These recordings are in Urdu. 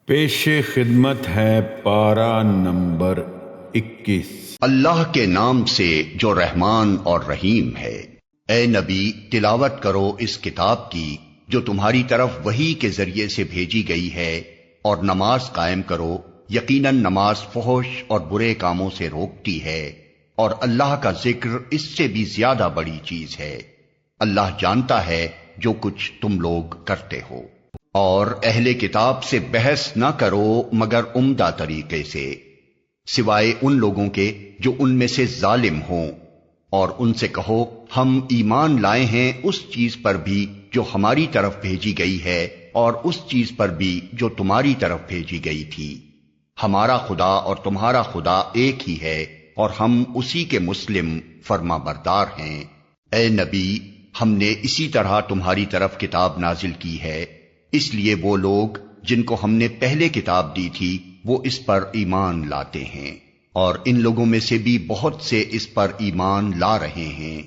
پیش خدمت ہے پارہ نمبر 21۔ اللہ کے نام سے جو رحمان اور رحیم ہے۔ اے نبی، تلاوت کرو اس کتاب کی جو تمہاری طرف وحی کے ذریعے سے بھیجی گئی ہے، اور نماز قائم کرو، یقیناً نماز فحش اور برے کاموں سے روکتی ہے، اور اللہ کا ذکر اس سے بھی زیادہ بڑی چیز ہے۔ اللہ جانتا ہے جو کچھ تم لوگ کرتے ہو۔ اور اہل کتاب سے بحث نہ کرو مگر عمدہ طریقے سے، سوائے ان لوگوں کے جو ان میں سے ظالم ہوں، اور ان سے کہو ہم ایمان لائے ہیں اس چیز پر بھی جو ہماری طرف بھیجی گئی ہے، اور اس چیز پر بھی جو تمہاری طرف بھیجی گئی تھی۔ ہمارا خدا اور تمہارا خدا ایک ہی ہے، اور ہم اسی کے مسلم فرما بردار ہیں۔ اے نبی، ہم نے اسی طرح تمہاری طرف کتاب نازل کی ہے، اس لیے وہ لوگ جن کو ہم نے پہلے کتاب دی تھی وہ اس پر ایمان لاتے ہیں، اور ان لوگوں میں سے بھی بہت سے اس پر ایمان لا رہے ہیں،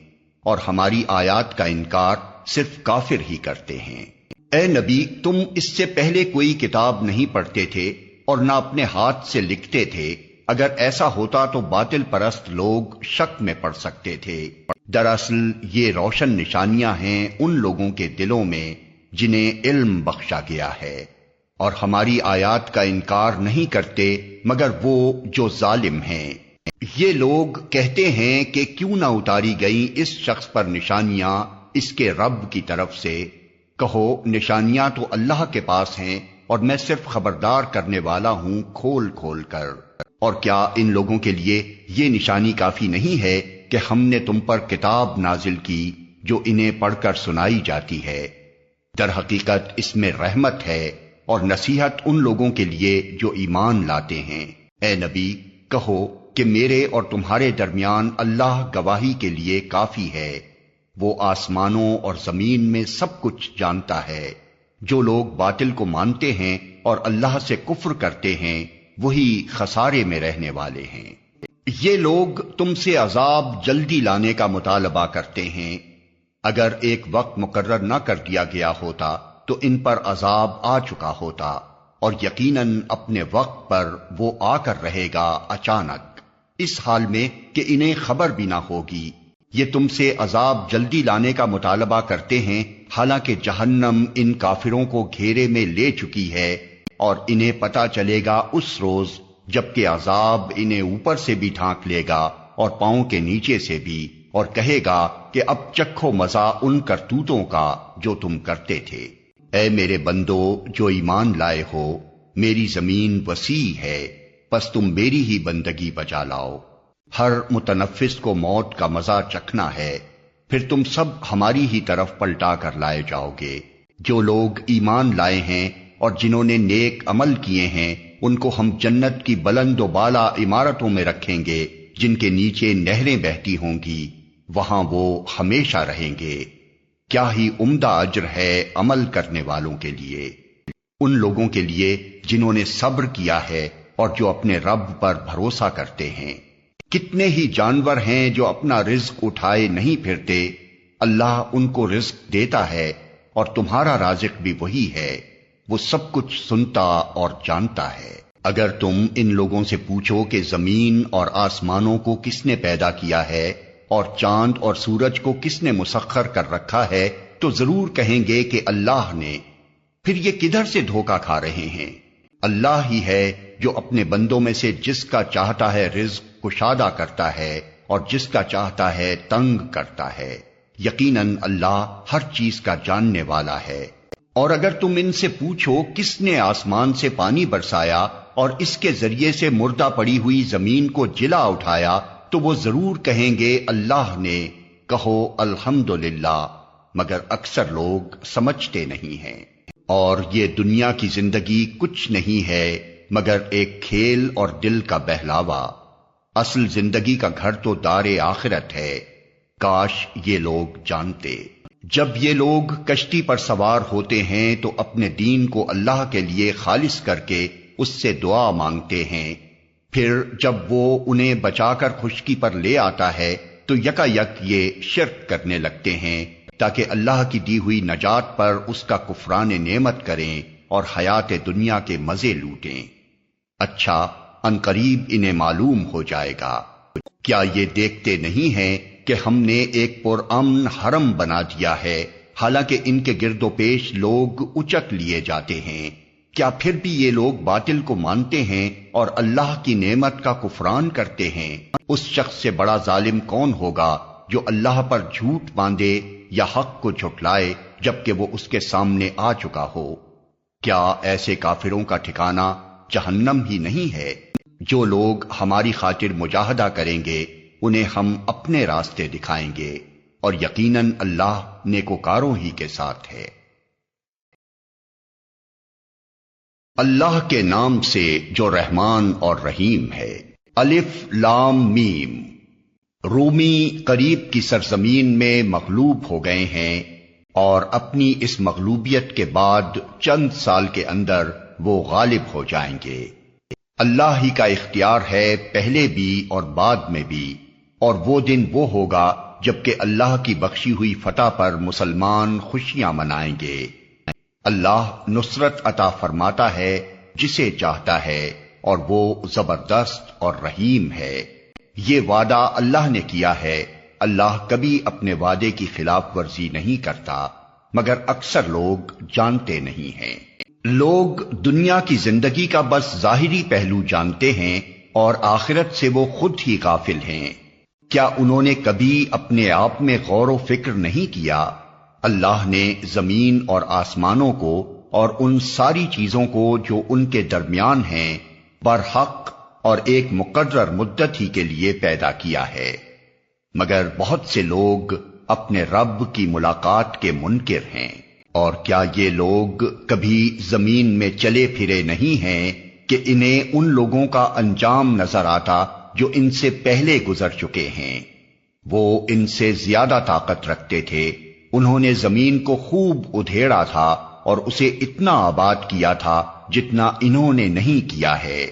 اور ہماری آیات کا انکار صرف کافر ہی کرتے ہیں۔ اے نبی، تم اس سے پہلے کوئی کتاب نہیں پڑھتے تھے اور نہ اپنے ہاتھ سے لکھتے تھے، اگر ایسا ہوتا تو باطل پرست لوگ شک میں پڑ سکتے تھے۔ دراصل یہ روشن نشانیاں ہیں ان لوگوں کے دلوں میں جنہیں علم بخشا گیا ہے، اور ہماری آیات کا انکار نہیں کرتے مگر وہ جو ظالم ہیں۔ یہ لوگ کہتے ہیں کہ کیوں نہ اتاری گئیں اس شخص پر نشانیاں اس کے رب کی طرف سے۔ کہو نشانیاں تو اللہ کے پاس ہیں، اور میں صرف خبردار کرنے والا ہوں کھول کھول کر۔ اور کیا ان لوگوں کے لیے یہ نشانی کافی نہیں ہے کہ ہم نے تم پر کتاب نازل کی جو انہیں پڑھ کر سنائی جاتی ہے؟ در حقیقت اس میں رحمت ہے اور نصیحت ان لوگوں کے لیے جو ایمان لاتے ہیں۔ اے نبی، کہو کہ میرے اور تمہارے درمیان اللہ گواہی کے لیے کافی ہے، وہ آسمانوں اور زمین میں سب کچھ جانتا ہے۔ جو لوگ باطل کو مانتے ہیں اور اللہ سے کفر کرتے ہیں وہی خسارے میں رہنے والے ہیں۔ یہ لوگ تم سے عذاب جلدی لانے کا مطالبہ کرتے ہیں، اگر ایک وقت مقرر نہ کر دیا گیا ہوتا تو ان پر عذاب آ چکا ہوتا، اور یقیناً اپنے وقت پر وہ آ کر رہے گا اچانک، اس حال میں کہ انہیں خبر بھی نہ ہوگی۔ یہ تم سے عذاب جلدی لانے کا مطالبہ کرتے ہیں، حالانکہ جہنم ان کافروں کو گھیرے میں لے چکی ہے، اور انہیں پتہ چلے گا اس روز جبکہ عذاب انہیں اوپر سے بھی ڈھانک لے گا اور پاؤں کے نیچے سے بھی، اور کہے گا کہ اب چکھو مزہ ان کرتوتوں کا جو تم کرتے تھے۔ اے میرے بندو جو ایمان لائے ہو، میری زمین وسیع ہے، پس تم میری ہی بندگی بجا لاؤ۔ ہر متنفس کو موت کا مزہ چکھنا ہے، پھر تم سب ہماری ہی طرف پلٹا کر لائے جاؤ گے۔ جو لوگ ایمان لائے ہیں اور جنہوں نے نیک عمل کیے ہیں ان کو ہم جنت کی بلند و بالا عمارتوں میں رکھیں گے جن کے نیچے نہریں بہتی ہوں گی، وہاں وہ ہمیشہ رہیں گے۔ کیا ہی عمدہ اجر ہے عمل کرنے والوں کے لیے، ان لوگوں کے لیے جنہوں نے صبر کیا ہے اور جو اپنے رب پر بھروسہ کرتے ہیں۔ کتنے ہی جانور ہیں جو اپنا رزق اٹھائے نہیں پھرتے، اللہ ان کو رزق دیتا ہے، اور تمہارا رازق بھی وہی ہے، وہ سب کچھ سنتا اور جانتا ہے۔ اگر تم ان لوگوں سے پوچھو کہ زمین اور آسمانوں کو کس نے پیدا کیا ہے اور چاند اور سورج کو کس نے مسخر کر رکھا ہے تو ضرور کہیں گے کہ اللہ نے۔ پھر یہ کدھر سے دھوکہ کھا رہے ہیں؟ اللہ ہی ہے جو اپنے بندوں میں سے جس کا چاہتا ہے رزق کشادہ کرتا ہے اور جس کا چاہتا ہے تنگ کرتا ہے۔ یقیناً اللہ ہر چیز کا جاننے والا ہے۔ اور اگر تم ان سے پوچھو کس نے آسمان سے پانی برسایا اور اس کے ذریعے سے مردہ پڑی ہوئی زمین کو جلا اٹھایا تو وہ ضرور کہیں گے اللہ نے۔ کہو الحمدللہ، مگر اکثر لوگ سمجھتے نہیں ہیں۔ اور یہ دنیا کی زندگی کچھ نہیں ہے مگر ایک کھیل اور دل کا بہلاوا، اصل زندگی کا گھر تو دار آخرت ہے، کاش یہ لوگ جانتے۔ جب یہ لوگ کشتی پر سوار ہوتے ہیں تو اپنے دین کو اللہ کے لیے خالص کر کے اس سے دعا مانگتے ہیں، پھر جب وہ انہیں بچا کر خشکی پر لے آتا ہے تو یکا یک یہ شرک کرنے لگتے ہیں تاکہ اللہ کی دی ہوئی نجات پر اس کا کفران نعمت کریں اور حیات دنیا کے مزے لوٹیں۔ اچھا عنقریب انہیں معلوم ہو جائے گا۔ کیا یہ دیکھتے نہیں ہیں کہ ہم نے ایک پرامن حرم بنا دیا ہے، حالانکہ ان کے گرد و پیش لوگ اچک لیے جاتے ہیں؟ کیا پھر بھی یہ لوگ باطل کو مانتے ہیں اور اللہ کی نعمت کا کفران کرتے ہیں؟ اس شخص سے بڑا ظالم کون ہوگا جو اللہ پر جھوٹ باندھے یا حق کو جھٹلائے جبکہ وہ اس کے سامنے آ چکا ہو۔ کیا ایسے کافروں کا ٹھکانہ جہنم ہی نہیں ہے؟ جو لوگ ہماری خاطر مجاہدہ کریں گے انہیں ہم اپنے راستے دکھائیں گے، اور یقیناً اللہ نیکوکاروں ہی کے ساتھ ہے۔ اللہ کے نام سے جو رحمان اور رحیم ہے۔ الف لام میم۔ رومی قریب کی سرزمین میں مغلوب ہو گئے ہیں، اور اپنی اس مغلوبیت کے بعد چند سال کے اندر وہ غالب ہو جائیں گے۔ اللہ ہی کا اختیار ہے پہلے بھی اور بعد میں بھی، اور وہ دن وہ ہوگا جبکہ اللہ کی بخشی ہوئی فتح پر مسلمان خوشیاں منائیں گے۔ اللہ نصرت عطا فرماتا ہے جسے چاہتا ہے، اور وہ زبردست اور رحیم ہے۔ یہ وعدہ اللہ نے کیا ہے، اللہ کبھی اپنے وعدے کی خلاف ورزی نہیں کرتا، مگر اکثر لوگ جانتے نہیں ہیں۔ لوگ دنیا کی زندگی کا بس ظاہری پہلو جانتے ہیں اور آخرت سے وہ خود ہی غافل ہیں۔ کیا انہوں نے کبھی اپنے آپ میں غور و فکر نہیں کیا؟ اللہ نے زمین اور آسمانوں کو اور ان ساری چیزوں کو جو ان کے درمیان ہیں برحق اور ایک مقرر مدت ہی کے لیے پیدا کیا ہے، مگر بہت سے لوگ اپنے رب کی ملاقات کے منکر ہیں۔ اور کیا یہ لوگ کبھی زمین میں چلے پھرے نہیں ہیں کہ انہیں ان لوگوں کا انجام نظر آتا جو ان سے پہلے گزر چکے ہیں؟ وہ ان سے زیادہ طاقت رکھتے تھے، انہوں نے زمین کو خوب ادھیڑا تھا اور اسے اتنا آباد کیا تھا جتنا انہوں نے نہیں کیا ہے۔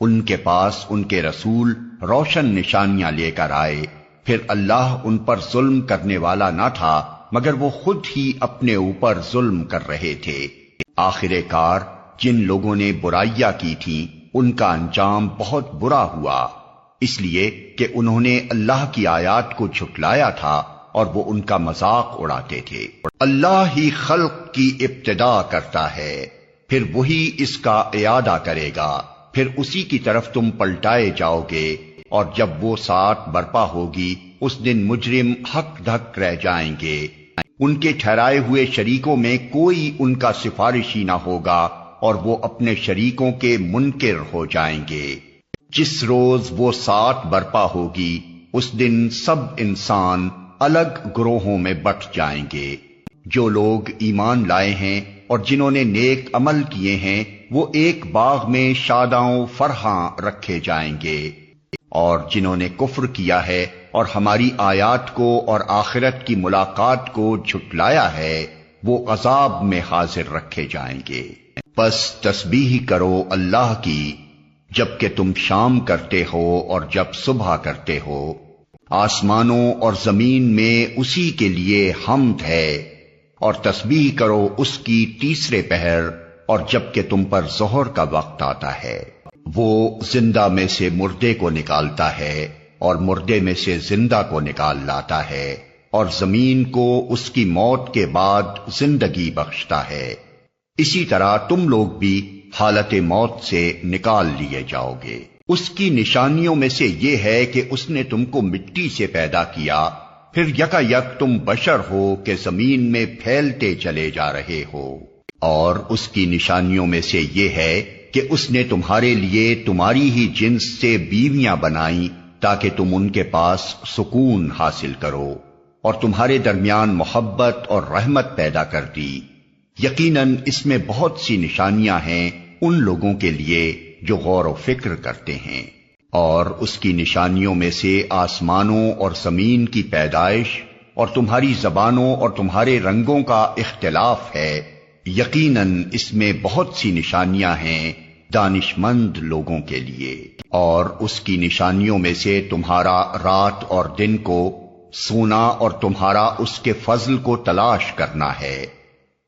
ان کے پاس ان کے رسول روشن نشانیاں لے کر آئے، پھر اللہ ان پر ظلم کرنے والا نہ تھا مگر وہ خود ہی اپنے اوپر ظلم کر رہے تھے۔ آخر کار جن لوگوں نے برائیاں کی تھیں ان کا انجام بہت برا ہوا، اس لیے کہ انہوں نے اللہ کی آیات کو جھٹلایا تھا اور وہ ان کا مذاق اڑاتے تھے۔ اللہ ہی خلق کی ابتدا کرتا ہے، پھر وہی اس کا اعادہ کرے گا، پھر اسی کی طرف تم پلٹائے جاؤ گے، اور جب وہ ساعت برپا ہوگی اس دن مجرم ہک دھک رہ جائیں گے۔ ان کے ٹھہرائے ہوئے شریکوں میں کوئی ان کا سفارشی نہ ہوگا، اور وہ اپنے شریکوں کے منکر ہو جائیں گے۔ جس روز وہ ساعت برپا ہوگی اس دن سب انسان الگ گروہوں میں بٹ جائیں گے۔ جو لوگ ایمان لائے ہیں اور جنہوں نے نیک عمل کیے ہیں وہ ایک باغ میں شاداں و فرحاں رکھے جائیں گے، اور جنہوں نے کفر کیا ہے اور ہماری آیات کو اور آخرت کی ملاقات کو جھٹلایا ہے وہ عذاب میں حاضر رکھے جائیں گے۔ پس تسبیح کرو اللہ کی جب کہ تم شام کرتے ہو اور جب صبح کرتے ہو، آسمانوں اور زمین میں اسی کے لیے حمد ہے، اور تسبیح کرو اس کی تیسرے پہر اور جب کہ تم پر ظہر کا وقت آتا ہے۔ وہ زندہ میں سے مردے کو نکالتا ہے اور مردے میں سے زندہ کو نکال لاتا ہے، اور زمین کو اس کی موت کے بعد زندگی بخشتا ہے۔ اسی طرح تم لوگ بھی حالت موت سے نکال لیے جاؤ گے۔ اس کی نشانیوں میں سے یہ ہے کہ اس نے تم کو مٹی سے پیدا کیا، پھر یکا یک تم بشر ہو کہ زمین میں پھیلتے چلے جا رہے ہو۔ اور اس کی نشانیوں میں سے یہ ہے کہ اس نے تمہارے لیے تمہاری ہی جنس سے بیویاں بنائیں تاکہ تم ان کے پاس سکون حاصل کرو، اور تمہارے درمیان محبت اور رحمت پیدا کر دی۔ یقیناً اس میں بہت سی نشانیاں ہیں ان لوگوں کے لیے جو غور و فکر کرتے ہیں۔ اور اس کی نشانیوں میں سے آسمانوں اور زمین کی پیدائش اور تمہاری زبانوں اور تمہارے رنگوں کا اختلاف ہے۔ یقیناً اس میں بہت سی نشانیاں ہیں دانش مند لوگوں کے لیے۔ اور اس کی نشانیوں میں سے تمہارا رات اور دن کو سونا اور تمہارا اس کے فضل کو تلاش کرنا ہے۔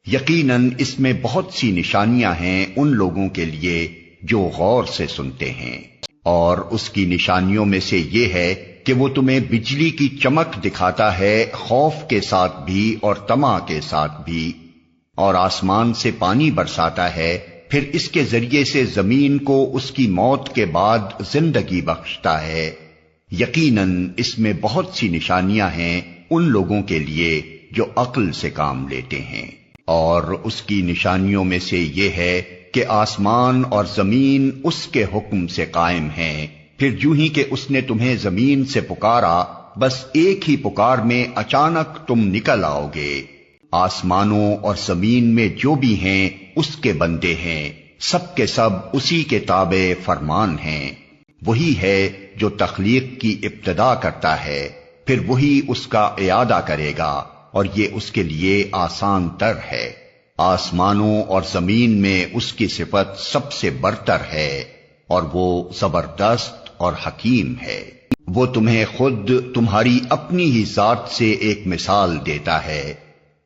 یقیناً اس میں بہت سی نشانیاں ہیں ان لوگوں کے لیے جو غور سے سنتے ہیں، اور اس کی نشانیوں میں سے یہ ہے کہ وہ تمہیں بجلی کی چمک دکھاتا ہے، خوف کے ساتھ بھی اور طمع کے ساتھ بھی، اور آسمان سے پانی برساتا ہے، پھر اس کے ذریعے سے زمین کو اس کی موت کے بعد زندگی بخشتا ہے۔ یقیناً اس میں بہت سی نشانیاں ہیں ان لوگوں کے لیے جو عقل سے کام لیتے ہیں، اور اس کی نشانیوں میں سے یہ ہے کہ آسمان اور زمین اس کے حکم سے قائم ہیں، پھر جو ہی کہ اس نے تمہیں زمین سے پکارا، بس ایک ہی پکار میں اچانک تم نکل آؤ گے۔ آسمانوں اور زمین میں جو بھی ہیں اس کے بندے ہیں، سب کے سب اسی کے تابع فرمان ہیں۔ وہی ہے جو تخلیق کی ابتدا کرتا ہے، پھر وہی اس کا اعادہ کرے گا، اور یہ اس کے لیے آسان تر ہے۔ آسمانوں اور زمین میں اس کی صفت سب سے برتر ہے، اور وہ زبردست اور حکیم ہے۔ وہ تمہیں خود تمہاری اپنی ہی ذات سے ایک مثال دیتا ہے۔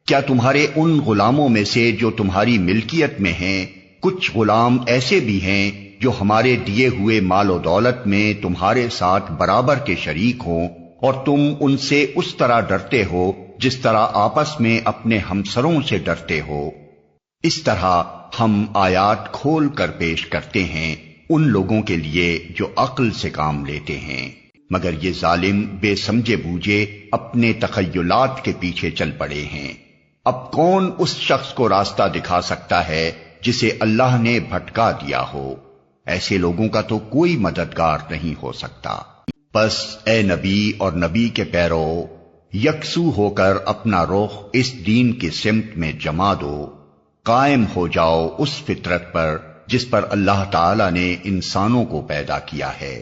کیا تمہارے ان غلاموں میں سے جو تمہاری ملکیت میں ہیں کچھ غلام ایسے بھی ہیں جو ہمارے دیے ہوئے مال و دولت میں تمہارے ساتھ برابر کے شریک ہوں، اور تم ان سے اس طرح ڈرتے ہو جس طرح آپس میں اپنے ہمسروں سے ڈرتے ہو؟ اس طرح ہم آیات کھول کر پیش کرتے ہیں ان لوگوں کے لیے جو عقل سے کام لیتے ہیں، مگر یہ ظالم بے سمجھے بوجھے اپنے تخیلات کے پیچھے چل پڑے ہیں۔ اب کون اس شخص کو راستہ دکھا سکتا ہے جسے اللہ نے بھٹکا دیا ہو؟ ایسے لوگوں کا تو کوئی مددگار نہیں ہو سکتا۔ بس اے نبی اور نبی کے پیرو، یکسو ہو کر اپنا رخ اس دین کی سمت میں جما دو، قائم ہو جاؤ اس فطرت پر جس پر اللہ تعالی نے انسانوں کو پیدا کیا ہے۔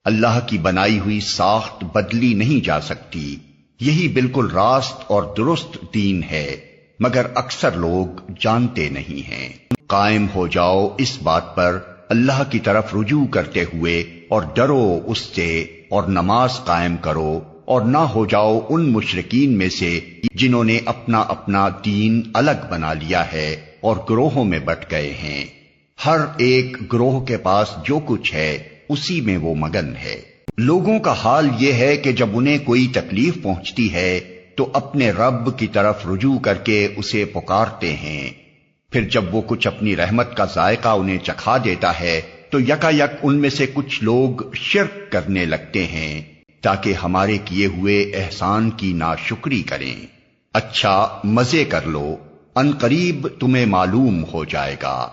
اللہ کی بنائی ہوئی ساخت بدلی نہیں جا سکتی، یہی بالکل راست اور درست دین ہے، مگر اکثر لوگ جانتے نہیں ہیں۔ قائم ہو جاؤ اس بات پر اللہ کی طرف رجوع کرتے ہوئے، اور ڈرو اس سے، اور نماز قائم کرو، اور نہ ہو جاؤ ان مشرکین میں سے جنہوں نے اپنا اپنا دین الگ بنا لیا ہے اور گروہوں میں بٹ گئے ہیں۔ ہر ایک گروہ کے پاس جو کچھ ہے اسی میں وہ مگن ہے۔ لوگوں کا حال یہ ہے کہ جب انہیں کوئی تکلیف پہنچتی ہے تو اپنے رب کی طرف رجوع کر کے اسے پکارتے ہیں، پھر جب وہ کچھ اپنی رحمت کا ذائقہ انہیں چکھا دیتا ہے تو یکا یک ان میں سے کچھ لوگ شرک کرنے لگتے ہیں تاکہ ہمارے کیے ہوئے احسان کی ناشکری کریں۔ اچھا مزے کر لو، ان قریب تمہیں معلوم ہو جائے گا۔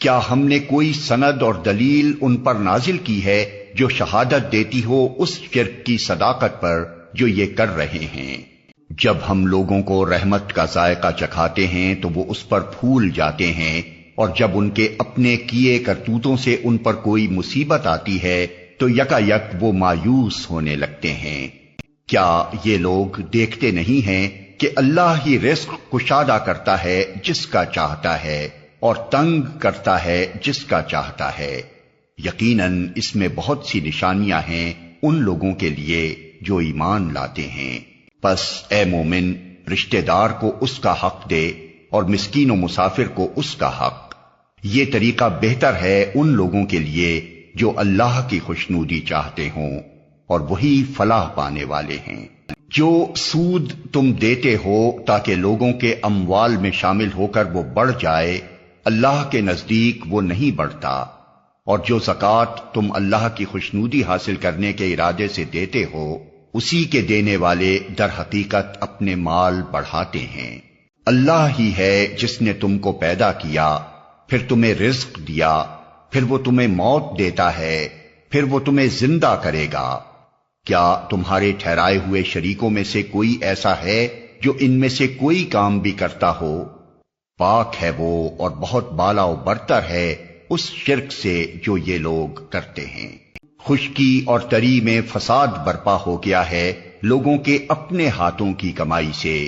کیا ہم نے کوئی سند اور دلیل ان پر نازل کی ہے جو شہادت دیتی ہو اس شرک کی صداقت پر جو یہ کر رہے ہیں؟ جب ہم لوگوں کو رحمت کا ذائقہ چکھاتے ہیں تو وہ اس پر پھول جاتے ہیں، اور جب ان کے اپنے کیے کرتوتوں سے ان پر کوئی مصیبت آتی ہے تو یکا یک وہ مایوس ہونے لگتے ہیں۔ کیا یہ لوگ دیکھتے نہیں ہیں کہ اللہ ہی رزق کشادہ کرتا ہے جس کا چاہتا ہے اور تنگ کرتا ہے جس کا چاہتا ہے؟ یقیناً اس میں بہت سی نشانیاں ہیں ان لوگوں کے لیے جو ایمان لاتے ہیں۔ پس اے مومن، رشتہ دار کو اس کا حق دے اور مسکین و مسافر کو اس کا حق۔ یہ طریقہ بہتر ہے ان لوگوں کے لیے جو اللہ کی خوشنودی چاہتے ہوں، اور وہی فلاح پانے والے ہیں۔ جو سود تم دیتے ہو تاکہ لوگوں کے اموال میں شامل ہو کر وہ بڑھ جائے، اللہ کے نزدیک وہ نہیں بڑھتا، اور جو زکوٰۃ تم اللہ کی خوشنودی حاصل کرنے کے ارادے سے دیتے ہو، اسی کے دینے والے در حقیقت اپنے مال بڑھاتے ہیں۔ اللہ ہی ہے جس نے تم کو پیدا کیا، پھر تمہیں رزق دیا، پھر وہ تمہیں موت دیتا ہے، پھر وہ تمہیں زندہ کرے گا۔ کیا تمہارے ٹھہرائے ہوئے شریکوں میں سے کوئی ایسا ہے جو ان میں سے کوئی کام بھی کرتا ہو؟ پاک ہے وہ اور بہت بالا و برتر ہے اس شرک سے جو یہ لوگ کرتے ہیں۔ خشکی اور تری میں فساد برپا ہو گیا ہے لوگوں کے اپنے ہاتھوں کی کمائی سے،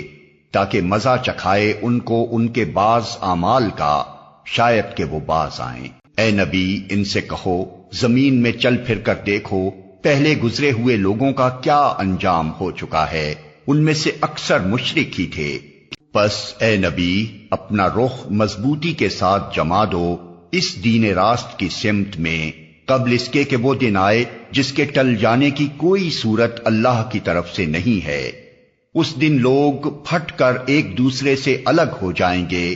تاکہ مزہ چکھائے ان کو ان کے بعض اعمال کا، شاید کہ وہ باز آئیں۔ اے نبی، ان سے کہو زمین میں چل پھر کر دیکھو پہلے گزرے ہوئے لوگوں کا کیا انجام ہو چکا ہے، ان میں سے اکثر مشرک ہی تھے۔ پس اے نبی اپنا رخ مضبوطی کے ساتھ جما دو اس دین راست کی سمت میں، قبل اس کے کہ وہ دن آئے جس کے ٹل جانے کی کوئی صورت اللہ کی طرف سے نہیں ہے۔ اس دن لوگ پھٹ کر ایک دوسرے سے الگ ہو جائیں گے۔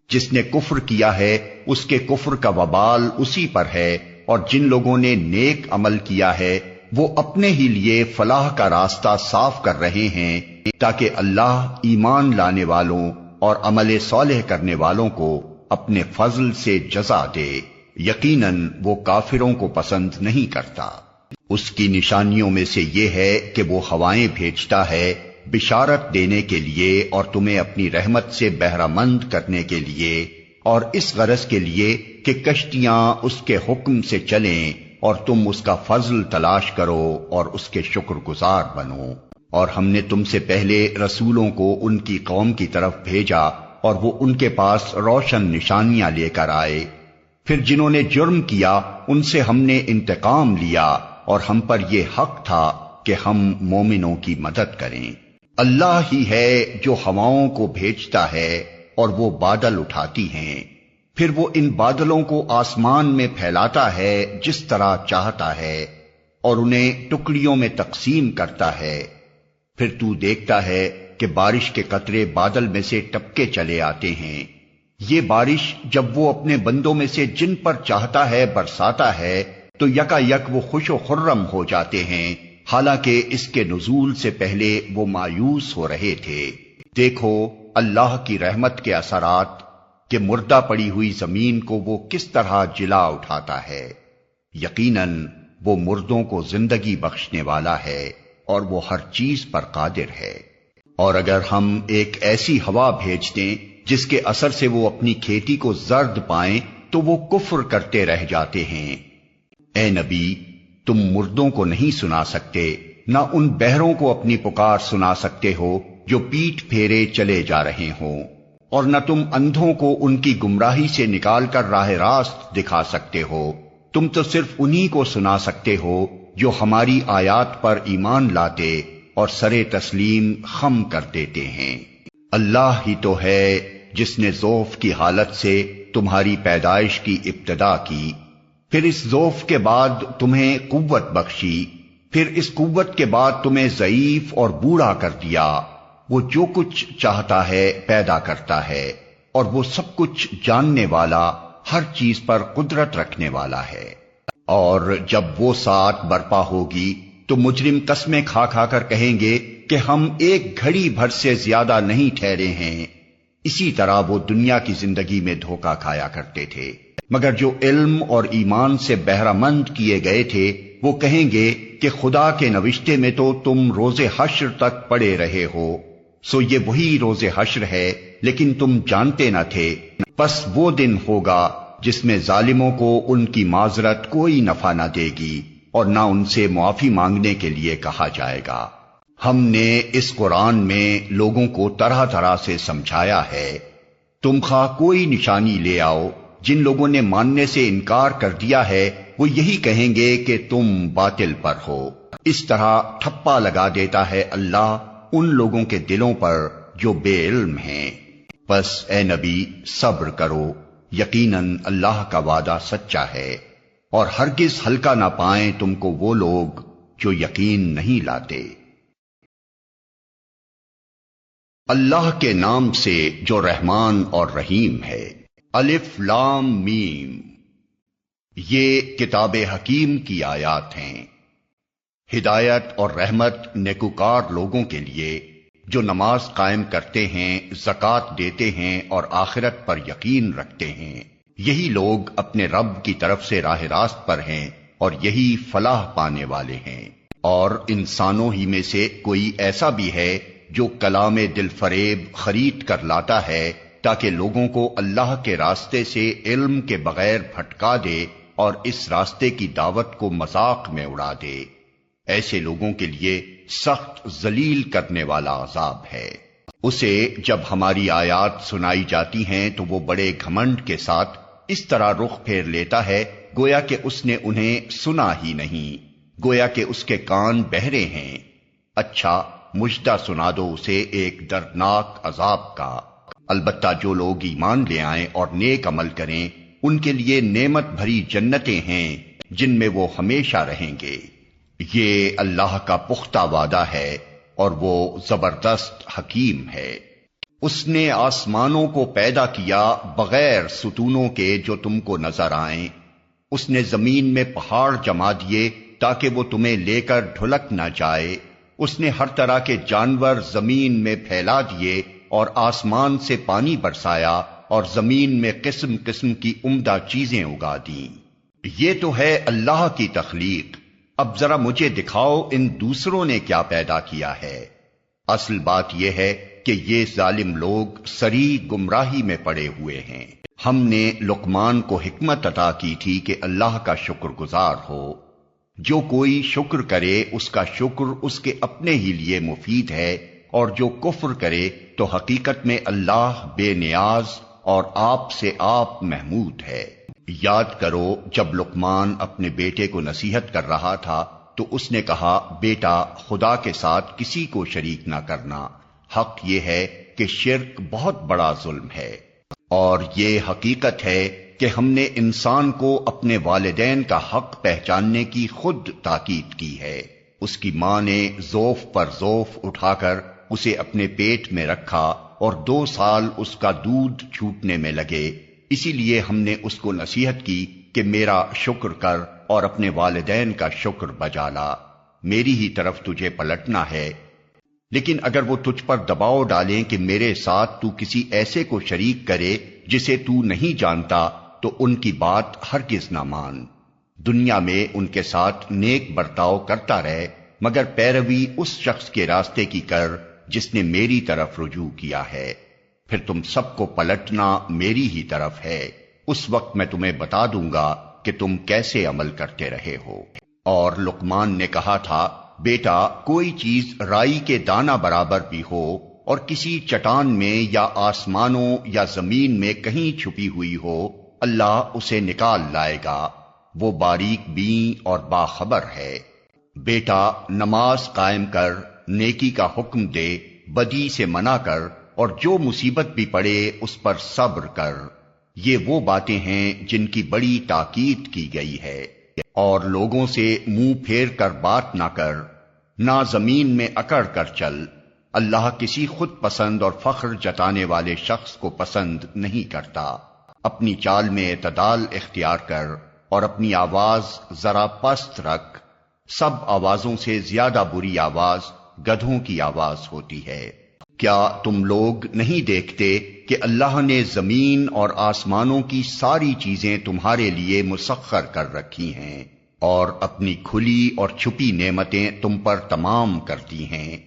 جس نے کفر کیا ہے اس کے کفر کا وبال اسی پر ہے، اور جن لوگوں نے نیک عمل کیا ہے وہ اپنے ہی لیے فلاح کا راستہ صاف کر رہے ہیں، تاکہ اللہ ایمان لانے والوں اور عمل صالح کرنے والوں کو اپنے فضل سے جزا دے۔ یقیناً وہ کافروں کو پسند نہیں کرتا۔ اس کی نشانیوں میں سے یہ ہے کہ وہ ہوائیں بھیجتا ہے بشارت دینے کے لیے اور تمہیں اپنی رحمت سے بہرہ مند کرنے کے لیے، اور اس غرض کے لیے کہ کشتیاں اس کے حکم سے چلیں اور تم اس کا فضل تلاش کرو اور اس کے شکر گزار بنو۔ اور ہم نے تم سے پہلے رسولوں کو ان کی قوم کی طرف بھیجا اور وہ ان کے پاس روشن نشانیاں لے کر آئے۔ پھر جنہوں نے جرم کیا ان سے ہم نے انتقام لیا، اور ہم پر یہ حق تھا کہ ہم مومنوں کی مدد کریں۔ اللہ ہی ہے جو ہواؤں کو بھیجتا ہے اور وہ بادل اٹھاتی ہیں، پھر وہ ان بادلوں کو آسمان میں پھیلاتا ہے جس طرح چاہتا ہے، اور انہیں ٹکڑیوں میں تقسیم کرتا ہے۔ پھر تو دیکھتا ہے کہ بارش کے قطرے بادل میں سے ٹپکے چلے آتے ہیں۔ یہ بارش جب وہ اپنے بندوں میں سے جن پر چاہتا ہے برساتا ہے تو یکا یک وہ خوش و خرم ہو جاتے ہیں، حالانکہ اس کے نزول سے پہلے وہ مایوس ہو رہے تھے۔ دیکھو اللہ کی رحمت کے اثرات کہ مردہ پڑی ہوئی زمین کو وہ کس طرح جلا اٹھاتا ہے۔ یقیناً وہ مردوں کو زندگی بخشنے والا ہے اور وہ ہر چیز پر قادر ہے۔ اور اگر ہم ایک ایسی ہوا بھیج دیں جس کے اثر سے وہ اپنی کھیتی کو زرد پائیں تو وہ کفر کرتے رہ جاتے ہیں۔ اے نبی تم مردوں کو نہیں سنا سکتے، نہ ان بہروں کو اپنی پکار سنا سکتے ہو جو پیٹھ پھیرے چلے جا رہے ہوں، اور نہ تم اندھوں کو ان کی گمراہی سے نکال کر راہ راست دکھا سکتے ہو۔ تم تو صرف انہی کو سنا سکتے ہو جو ہماری آیات پر ایمان لاتے اور سرے تسلیم خم کر دیتے ہیں۔ اللہ ہی تو ہے جس نے ضعف کی حالت سے تمہاری پیدائش کی ابتدا کی، پھر اس ضعف کے بعد تمہیں قوت بخشی، پھر اس قوت کے بعد تمہیں ضعیف اور بوڑھا کر دیا۔ وہ جو کچھ چاہتا ہے پیدا کرتا ہے، اور وہ سب کچھ جاننے والا، ہر چیز پر قدرت رکھنے والا ہے۔ اور جب وہ ساعت برپا ہوگی تو مجرم قسمیں کھا کھا کر کہیں گے کہ ہم ایک گھڑی بھر سے زیادہ نہیں ٹھہرے ہیں۔ اسی طرح وہ دنیا کی زندگی میں دھوکہ کھایا کرتے تھے، مگر جو علم اور ایمان سے بہرہ مند کیے گئے تھے وہ کہیں گے کہ خدا کے نوشتے میں تو تم روز حشر تک پڑے رہے ہو، سو یہ وہی روز حشر ہے لیکن تم جانتے نہ تھے۔ پس وہ دن ہوگا جس میں ظالموں کو ان کی معذرت کوئی نفع نہ دے گی اور نہ ان سے معافی مانگنے کے لیے کہا جائے گا۔ ہم نے اس قرآن میں لوگوں کو طرح طرح سے سمجھایا ہے۔ تم خواہ کوئی نشانی لے آؤ، جن لوگوں نے ماننے سے انکار کر دیا ہے وہ یہی کہیں گے کہ تم باطل پر ہو۔ اس طرح ٹھپا لگا دیتا ہے اللہ ان لوگوں کے دلوں پر جو بے علم ہیں۔ پس اے نبی صبر کرو، یقیناً اللہ کا وعدہ سچا ہے، اور ہرگز ہلکا نہ پائیں تم کو وہ لوگ جو یقین نہیں لاتے۔ اللہ کے نام سے جو رحمان اور رحیم ہے۔ الف لام میم، یہ کتاب حکیم کی آیات ہیں۔ ہدایت اور رحمت نیکوکار لوگوں کے لیے جو نماز قائم کرتے ہیں، زکوٰۃ دیتے ہیں اور آخرت پر یقین رکھتے ہیں۔ یہی لوگ اپنے رب کی طرف سے راہ راست پر ہیں اور یہی فلاح پانے والے ہیں۔ اور انسانوں ہی میں سے کوئی ایسا بھی ہے جو کلام دل فریب خرید کر لاتا ہے تاکہ لوگوں کو اللہ کے راستے سے علم کے بغیر بھٹکا دے اور اس راستے کی دعوت کو مذاق میں اڑا دے۔ ایسے لوگوں کے لیے سخت ذلیل کرنے والا عذاب ہے۔ اسے جب ہماری آیات سنائی جاتی ہیں تو وہ بڑے گھمنڈ کے ساتھ اس طرح رخ پھیر لیتا ہے گویا کہ اس نے انہیں سنا ہی نہیں، گویا کہ اس کے کان بہرے ہیں۔ اچھا مژدہ سنا دو اسے ایک دردناک عذاب کا۔ البتہ جو لوگ ایمان لے آئیں اور نیک عمل کریں ان کے لیے نعمت بھری جنتیں ہیں جن میں وہ ہمیشہ رہیں گے۔ یہ اللہ کا پختہ وعدہ ہے اور وہ زبردست حکیم ہے۔ اس نے آسمانوں کو پیدا کیا بغیر ستونوں کے جو تم کو نظر آئیں۔ اس نے زمین میں پہاڑ جما دیے تاکہ وہ تمہیں لے کر ڈھلک نہ جائے۔ اس نے ہر طرح کے جانور زمین میں پھیلا دیے اور آسمان سے پانی برسایا اور زمین میں قسم قسم کی عمدہ چیزیں اگا دیں۔ یہ تو ہے اللہ کی تخلیق۔ اب ذرا مجھے دکھاؤ ان دوسروں نے کیا پیدا کیا ہے۔ اصل بات یہ ہے کہ یہ ظالم لوگ سری گمراہی میں پڑے ہوئے ہیں۔ ہم نے لقمان کو حکمت عطا کی تھی کہ اللہ کا شکر گزار ہو۔ جو کوئی شکر کرے اس کا شکر اس کے اپنے ہی لیے مفید ہے، اور جو کفر کرے تو حقیقت میں اللہ بے نیاز اور آپ سے آپ محمود ہے۔ یاد کرو جب لقمان اپنے بیٹے کو نصیحت کر رہا تھا تو اس نے کہا، بیٹا خدا کے ساتھ کسی کو شریک نہ کرنا۔ حق یہ ہے کہ شرک بہت بڑا ظلم ہے، اور یہ حقیقت ہے کہ ہم نے انسان کو اپنے والدین کا حق پہچاننے کی خود تاکید کی ہے۔ اس کی ماں نے ضعف پر ضعف اٹھا کر اسے اپنے پیٹ میں رکھا اور 2 سال اس کا دودھ چھوٹنے میں لگے۔ اسی لیے ہم نے اس کو نصیحت کی کہ میرا شکر کر اور اپنے والدین کا شکر بجا لا، میری ہی طرف تجھے پلٹنا ہے۔ لیکن اگر وہ تجھ پر دباؤ ڈالیں کہ میرے ساتھ تو کسی ایسے کو شریک کرے جسے تو نہیں جانتا، تو ان کی بات ہرگز نہ مان۔ دنیا میں ان کے ساتھ نیک برتاؤ کرتا رہے، مگر پیروی اس شخص کے راستے کی کر جس نے میری طرف رجوع کیا ہے۔ پھر تم سب کو پلٹنا میری ہی طرف ہے۔ اس وقت میں تمہیں بتا دوں گا کہ تم کیسے عمل کرتے رہے ہو۔ اور لقمان نے کہا تھا، بیٹا کوئی چیز رائی کے دانہ برابر بھی ہو اور کسی چٹان میں یا آسمانوں یا زمین میں کہیں چھپی ہوئی ہو، اللہ اسے نکال لائے گا۔ وہ باریک بین اور باخبر ہے۔ بیٹا نماز قائم کر، نیکی کا حکم دے، بدی سے منع کر، اور جو مصیبت بھی پڑے اس پر صبر کر۔ یہ وہ باتیں ہیں جن کی بڑی تاکید کی گئی ہے۔ اور لوگوں سے منہ پھیر کر بات نہ کر، نہ زمین میں اکڑ کر چل۔ اللہ کسی خود پسند اور فخر جتانے والے شخص کو پسند نہیں کرتا۔ اپنی چال میں اعتدال اختیار کر اور اپنی آواز ذرا پست رکھ۔ سب آوازوں سے زیادہ بری آواز گدھوں کی آواز ہوتی ہے۔ کیا تم لوگ نہیں دیکھتے کہ اللہ نے زمین اور آسمانوں کی ساری چیزیں تمہارے لیے مسخر کر رکھی ہیں، اور اپنی کھلی اور چھپی نعمتیں تم پر تمام کرتی ہیں؟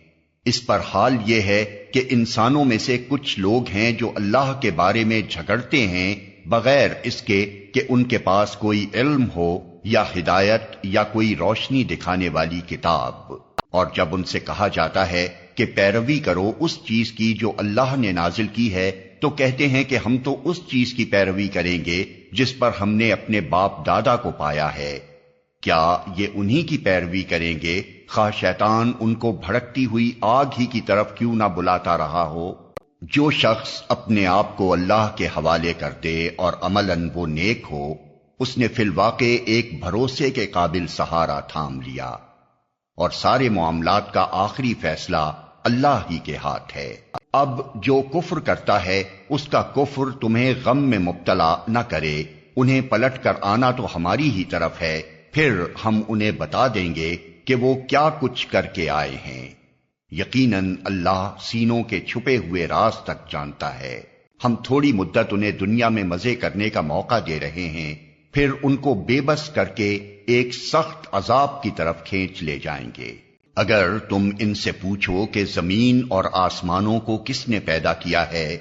اس پر حال یہ ہے کہ انسانوں میں سے کچھ لوگ ہیں جو اللہ کے بارے میں جھگڑتے ہیں بغیر اس کے کہ ان کے پاس کوئی علم ہو یا ہدایت یا کوئی روشنی دکھانے والی کتاب۔ اور جب ان سے کہا جاتا ہے کہ پیروی کرو اس چیز کی جو اللہ نے نازل کی ہے، تو کہتے ہیں کہ ہم تو اس چیز کی پیروی کریں گے جس پر ہم نے اپنے باپ دادا کو پایا ہے۔ کیا یہ انہی کی پیروی کریں گے، خواہ شیطان ان کو بھڑکتی ہوئی آگ ہی کی طرف کیوں نہ بلاتا رہا ہو؟ جو شخص اپنے آپ کو اللہ کے حوالے کر دے اور عملاً وہ نیک ہو، اس نے فی الواقع ایک بھروسے کے قابل سہارا تھام لیا، اور سارے معاملات کا آخری فیصلہ اللہ ہی کے ہاتھ ہے۔ اب جو کفر کرتا ہے اس کا کفر تمہیں غم میں مبتلا نہ کرے۔ انہیں پلٹ کر آنا تو ہماری ہی طرف ہے، پھر ہم انہیں بتا دیں گے کہ وہ کیا کچھ کر کے آئے ہیں۔ یقیناً اللہ سینوں کے چھپے ہوئے راز تک جانتا ہے۔ ہم تھوڑی مدت انہیں دنیا میں مزے کرنے کا موقع دے رہے ہیں، پھر ان کو بے بس کر کے ایک سخت عذاب کی طرف کھینچ لے جائیں گے۔ اگر تم ان سے پوچھو کہ زمین اور آسمانوں کو کس نے پیدا کیا ہے،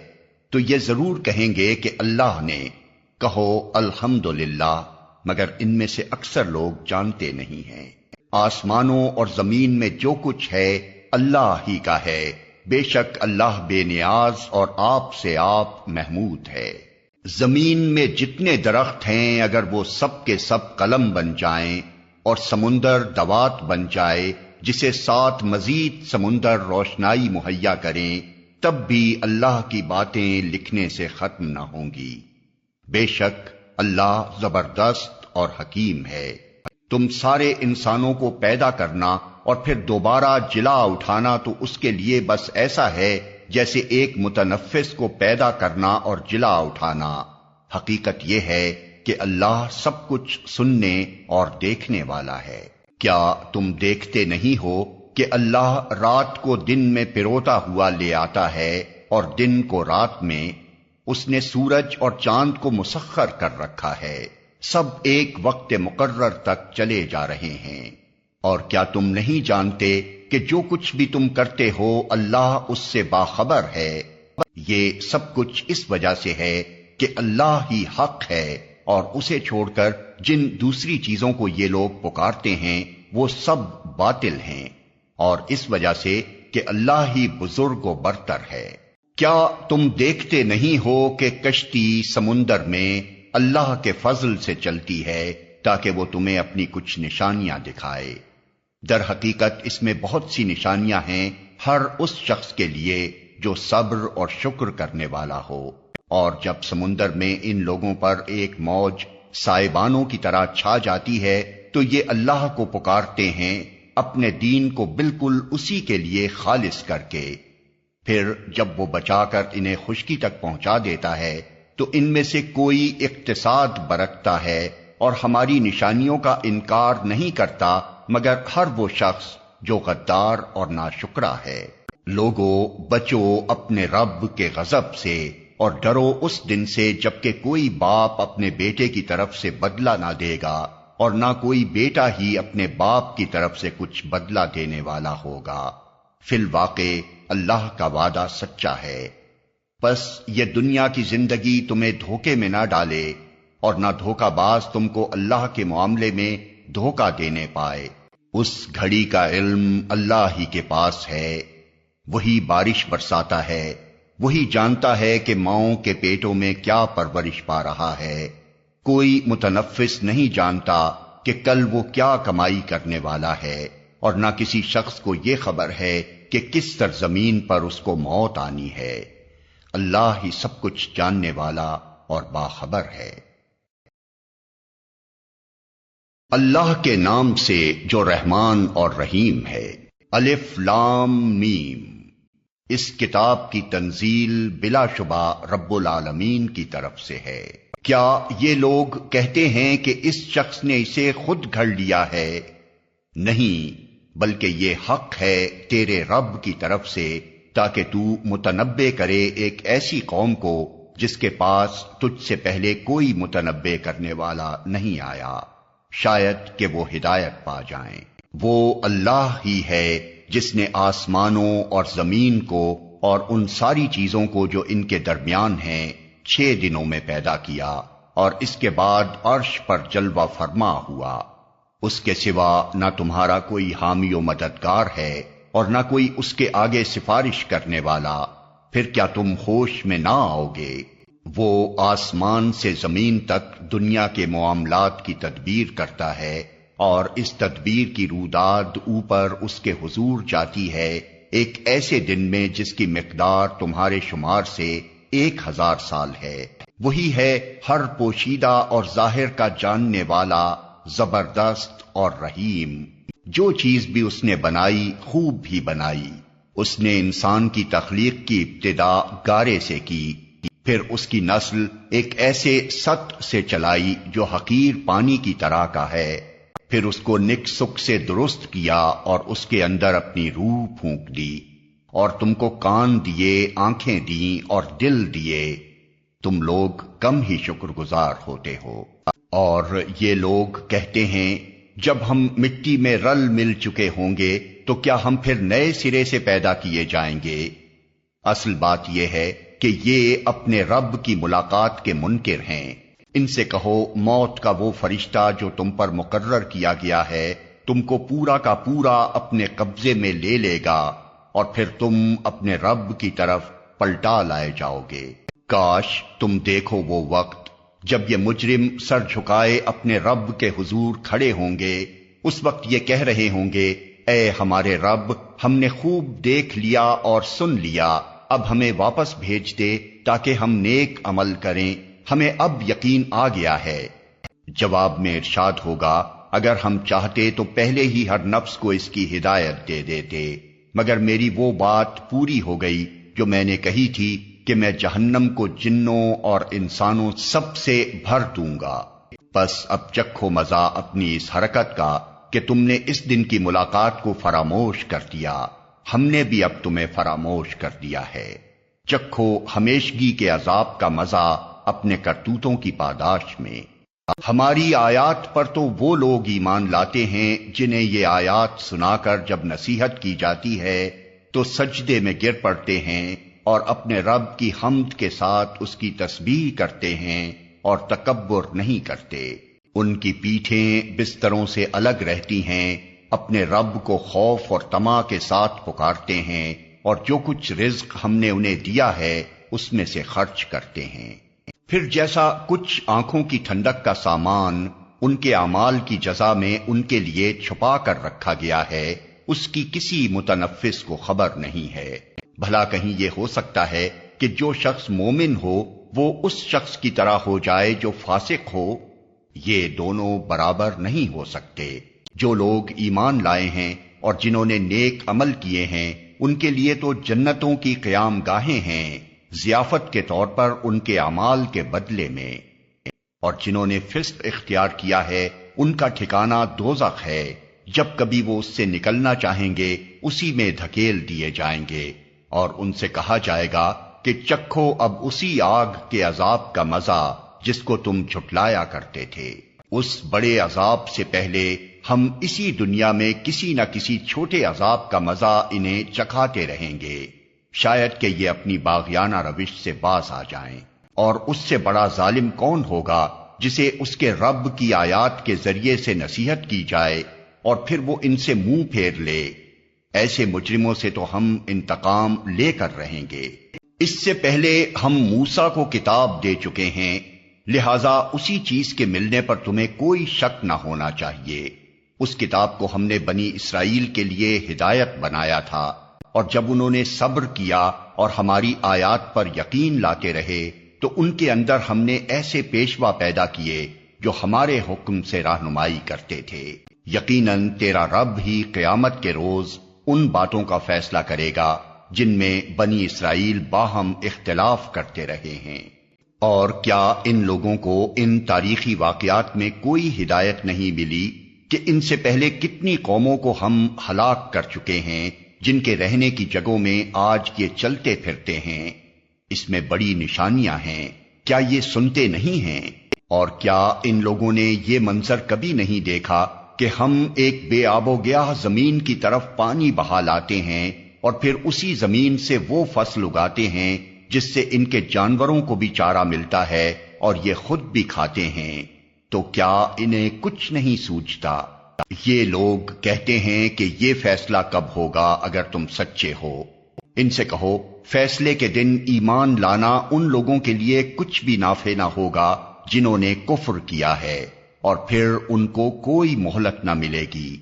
تو یہ ضرور کہیں گے کہ اللہ نے۔ کہو الحمدللہ، مگر ان میں سے اکثر لوگ جانتے نہیں ہیں۔ آسمانوں اور زمین میں جو کچھ ہے اللہ ہی کا ہے، بے شک اللہ بے نیاز اور آپ سے آپ محمود ہے۔ زمین میں جتنے درخت ہیں اگر وہ سب کے سب قلم بن جائیں اور سمندر دوات بن جائے جسے 7 مزید سمندر روشنائی مہیا کریں، تب بھی اللہ کی باتیں لکھنے سے ختم نہ ہوں گی۔ بے شک اللہ زبردست اور حکیم ہے۔ تم سارے انسانوں کو پیدا کرنا اور پھر دوبارہ جلا اٹھانا تو اس کے لیے بس ایسا ہے جیسے ایک متنفس کو پیدا کرنا اور جلا اٹھانا۔ حقیقت یہ ہے کہ اللہ سب کچھ سننے اور دیکھنے والا ہے۔ کیا تم دیکھتے نہیں ہو کہ اللہ رات کو دن میں پروتا ہوا لے آتا ہے اور دن کو رات میں؟ اس نے سورج اور چاند کو مسخر کر رکھا ہے، سب ایک وقت مقرر تک چلے جا رہے ہیں۔ اور کیا تم نہیں جانتے کہ جو کچھ بھی تم کرتے ہو اللہ اس سے باخبر ہے؟ یہ سب کچھ اس وجہ سے ہے کہ اللہ ہی حق ہے، اور اسے چھوڑ کر جن دوسری چیزوں کو یہ لوگ پکارتے ہیں وہ سب باطل ہیں، اور اس وجہ سے کہ اللہ ہی بزرگ و برتر ہے۔ کیا تم دیکھتے نہیں ہو کہ کشتی سمندر میں اللہ کے فضل سے چلتی ہے تاکہ وہ تمہیں اپنی کچھ نشانیاں دکھائے؟ در حقیقت اس میں بہت سی نشانیاں ہیں ہر اس شخص کے لیے جو صبر اور شکر کرنے والا ہو۔ اور جب سمندر میں ان لوگوں پر ایک موج سائبانوں کی طرح چھا جاتی ہے تو یہ اللہ کو پکارتے ہیں اپنے دین کو بالکل اسی کے لیے خالص کر کے۔ پھر جب وہ بچا کر انہیں خشکی تک پہنچا دیتا ہے تو ان میں سے کوئی اقتصاد برتتا ہے اور ہماری نشانیوں کا انکار نہیں کرتا مگر ہر وہ شخص جو غدار اور ناشکرا ہے۔ لوگو بچو اپنے رب کے غضب سے اور ڈرو اس دن سے جبکہ کوئی باپ اپنے بیٹے کی طرف سے بدلہ نہ دے گا اور نہ کوئی بیٹا ہی اپنے باپ کی طرف سے کچھ بدلہ دینے والا ہوگا۔ فی الواقع اللہ کا وعدہ سچا ہے۔ بس یہ دنیا کی زندگی تمہیں دھوکے میں نہ ڈالے اور نہ دھوکہ باز تم کو اللہ کے معاملے میں دھوکہ دینے پائے۔ اس گھڑی کا علم اللہ ہی کے پاس ہے، وہی بارش برساتا ہے، وہی جانتا ہے کہ ماؤں کے پیٹوں میں کیا پرورش پا رہا ہے۔ کوئی متنفس نہیں جانتا کہ کل وہ کیا کمائی کرنے والا ہے، اور نہ کسی شخص کو یہ خبر ہے کہ کس سرزمین پر اس کو موت آنی ہے۔ اللہ ہی سب کچھ جاننے والا اور باخبر ہے۔ اللہ کے نام سے جو رحمان اور رحیم ہے۔ الف لام میم۔ اس کتاب کی تنزیل بلا شبہ رب العالمین کی طرف سے ہے۔ کیا یہ لوگ کہتے ہیں کہ اس شخص نے اسے خود گھڑ لیا ہے؟ نہیں، بلکہ یہ حق ہے تیرے رب کی طرف سے تاکہ تو متنبع کرے ایک ایسی قوم کو جس کے پاس تجھ سے پہلے کوئی متنبع کرنے والا نہیں آیا، شاید کہ وہ ہدایت پا جائیں۔ وہ اللہ ہی ہے جس نے آسمانوں اور زمین کو اور ان ساری چیزوں کو جو ان کے درمیان ہیں 6 دنوں میں پیدا کیا، اور اس کے بعد عرش پر جلوہ فرما ہوا۔ اس کے سوا نہ تمہارا کوئی حامی و مددگار ہے اور نہ کوئی اس کے آگے سفارش کرنے والا، پھر کیا تم ہوش میں نہ آؤ گے؟ وہ آسمان سے زمین تک دنیا کے معاملات کی تدبیر کرتا ہے، اور اس تدبیر کی روداد اوپر اس کے حضور جاتی ہے ایک ایسے دن میں جس کی مقدار تمہارے شمار سے 1000 سال ہے۔ وہی ہے ہر پوشیدہ اور ظاہر کا جاننے والا، زبردست اور رحیم۔ جو چیز بھی اس نے بنائی خوب ہی بنائی۔ اس نے انسان کی تخلیق کی ابتدا گارے سے کی، پھر اس کی نسل ایک ایسے ست سے چلائی جو حقیر پانی کی طرح کا ہے، پھر اس کو نک سک سے درست کیا اور اس کے اندر اپنی روح پھونک دی، اور تم کو کان دیے، آنکھیں دیں اور دل دیے۔ تم لوگ کم ہی شکر گزار ہوتے ہو۔ اور یہ لوگ کہتے ہیں جب ہم مٹی میں رل مل چکے ہوں گے تو کیا ہم پھر نئے سرے سے پیدا کیے جائیں گے؟ اصل بات یہ ہے کہ یہ اپنے رب کی ملاقات کے منکر ہیں۔ ان سے کہو موت کا وہ فرشتہ جو تم پر مقرر کیا گیا ہے تم کو پورا کا پورا اپنے قبضے میں لے لے گا، اور پھر تم اپنے رب کی طرف پلٹا لائے جاؤ گے۔ کاش تم دیکھو وہ وقت جب یہ مجرم سر جھکائے اپنے رب کے حضور کھڑے ہوں گے، اس وقت یہ کہہ رہے ہوں گے اے ہمارے رب، ہم نے خوب دیکھ لیا اور سن لیا، اب ہمیں واپس بھیج دے تاکہ ہم نیک عمل کریں، ہمیں اب یقین آ گیا ہے۔ جواب میں ارشاد ہوگا، اگر ہم چاہتے تو پہلے ہی ہر نفس کو اس کی ہدایت دے دیتے، مگر میری وہ بات پوری ہو گئی جو میں نے کہی تھی کہ میں جہنم کو جنوں اور انسانوں سب سے بھر دوں گا۔ بس اب چکھو مزہ اپنی اس حرکت کا کہ تم نے اس دن کی ملاقات کو فراموش کر دیا، ہم نے بھی اب تمہیں فراموش کر دیا ہے۔ چکھو ہمیشگی کے عذاب کا مزہ اپنے کرتوتوں کی پاداش میں۔ ہماری آیات پر تو وہ لوگ ایمان لاتے ہیں جنہیں یہ آیات سنا کر جب نصیحت کی جاتی ہے تو سجدے میں گر پڑتے ہیں اور اپنے رب کی حمد کے ساتھ اس کی تسبیح کرتے ہیں اور تکبر نہیں کرتے۔ ان کی پیٹھیں بستروں سے الگ رہتی ہیں، اپنے رب کو خوف اور طمع کے ساتھ پکارتے ہیں، اور جو کچھ رزق ہم نے انہیں دیا ہے اس میں سے خرچ کرتے ہیں۔ پھر جیسا کچھ آنکھوں کی ٹھنڈک کا سامان ان کے اعمال کی جزا میں ان کے لیے چھپا کر رکھا گیا ہے، اس کی کسی متنفس کو خبر نہیں ہے۔ بھلا کہیں یہ ہو سکتا ہے کہ جو شخص مومن ہو وہ اس شخص کی طرح ہو جائے جو فاسق ہو؟ یہ دونوں برابر نہیں ہو سکتے۔ جو لوگ ایمان لائے ہیں اور جنہوں نے نیک عمل کیے ہیں ان کے لیے تو جنتوں کی قیام گاہیں ہیں، ضیافت کے طور پر ان کے اعمال کے بدلے میں، اور جنہوں نے فسق اختیار کیا ہے ان کا ٹھکانہ دوزخ ہے، جب کبھی وہ اس سے نکلنا چاہیں گے اسی میں دھکیل دیے جائیں گے، اور ان سے کہا جائے گا کہ چکھو اب اسی آگ کے عذاب کا مزہ جس کو تم جھٹلایا کرتے تھے۔ اس بڑے عذاب سے پہلے ہم اسی دنیا میں کسی نہ کسی چھوٹے عذاب کا مزہ انہیں چکھاتے رہیں گے، شاید کہ یہ اپنی باغیانہ روش سے باز آ جائیں۔ اور اس سے بڑا ظالم کون ہوگا جسے اس کے رب کی آیات کے ذریعے سے نصیحت کی جائے اور پھر وہ ان سے منہ پھیر لے؟ ایسے مجرموں سے تو ہم انتقام لے کر رہیں گے۔ اس سے پہلے ہم موسیٰ کو کتاب دے چکے ہیں، لہذا اسی چیز کے ملنے پر تمہیں کوئی شک نہ ہونا چاہیے۔ اس کتاب کو ہم نے بنی اسرائیل کے لیے ہدایت بنایا تھا، اور جب انہوں نے صبر کیا اور ہماری آیات پر یقین لاتے رہے تو ان کے اندر ہم نے ایسے پیشوا پیدا کیے جو ہمارے حکم سے رہنمائی کرتے تھے۔ یقیناً تیرا رب ہی قیامت کے روز ان باتوں کا فیصلہ کرے گا جن میں بنی اسرائیل باہم اختلاف کرتے رہے ہیں۔ اور کیا ان لوگوں کو ان تاریخی واقعات میں کوئی ہدایت نہیں ملی کہ ان سے پہلے کتنی قوموں کو ہم ہلاک کر چکے ہیں جن کے رہنے کی جگہوں میں آج یہ چلتے پھرتے ہیں؟ اس میں بڑی نشانیاں ہیں، کیا یہ سنتے نہیں ہیں؟ اور کیا ان لوگوں نے یہ منظر کبھی نہیں دیکھا کہ ہم ایک بے آب و گیاہ زمین کی طرف پانی بہا لاتے ہیں اور پھر اسی زمین سے وہ فصل اگاتے ہیں جس سے ان کے جانوروں کو بھی چارہ ملتا ہے اور یہ خود بھی کھاتے ہیں؟ تو کیا انہیں کچھ نہیں سوچتا؟ یہ لوگ کہتے ہیں کہ یہ فیصلہ کب ہوگا اگر تم سچے ہو؟ ان سے کہو، فیصلے کے دن ایمان لانا ان لوگوں کے لیے کچھ بھی نافع نہ ہوگا جنہوں نے کفر کیا ہے، اور پھر ان کو کوئی مہلت نہ ملے گی۔